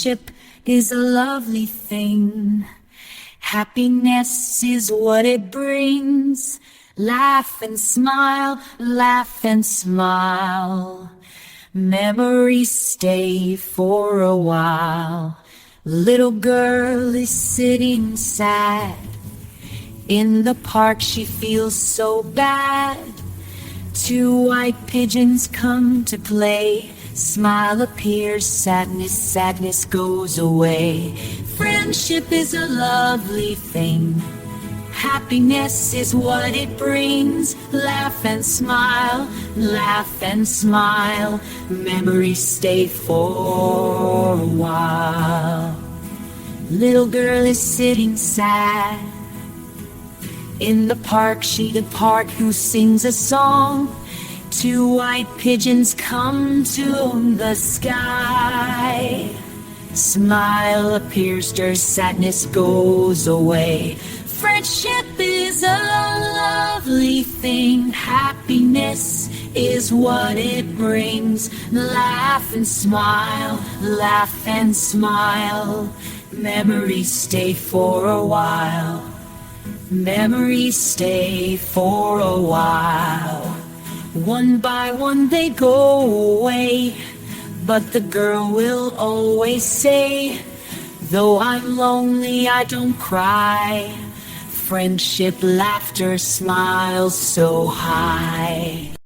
Friendship is a lovely thing. Happiness is what it brings. Laugh and smile, laugh and smile. Memories stay for a while. Little girl is sitting sad. In the park she feels so bad. Two white pigeons come to play. Smile appears, sadness goes away. Friendship is a lovely thing. Happiness is what it brings. Laugh and smile, laugh and smile. Memories stay for a while. Little girl is sitting sad. In the park she depart who sings a song. Two white pigeons come to the sky. Smile appears, stirs, sadness goes away. Friendship is a lovely thing. Happiness is what it brings. Laugh and smile, laugh and smile. Memories stay for a while. Memories stay for a while. One by one they go away, but the girl will always say, though I'm lonely I don't cry. Friendship, laughter, smiles so high.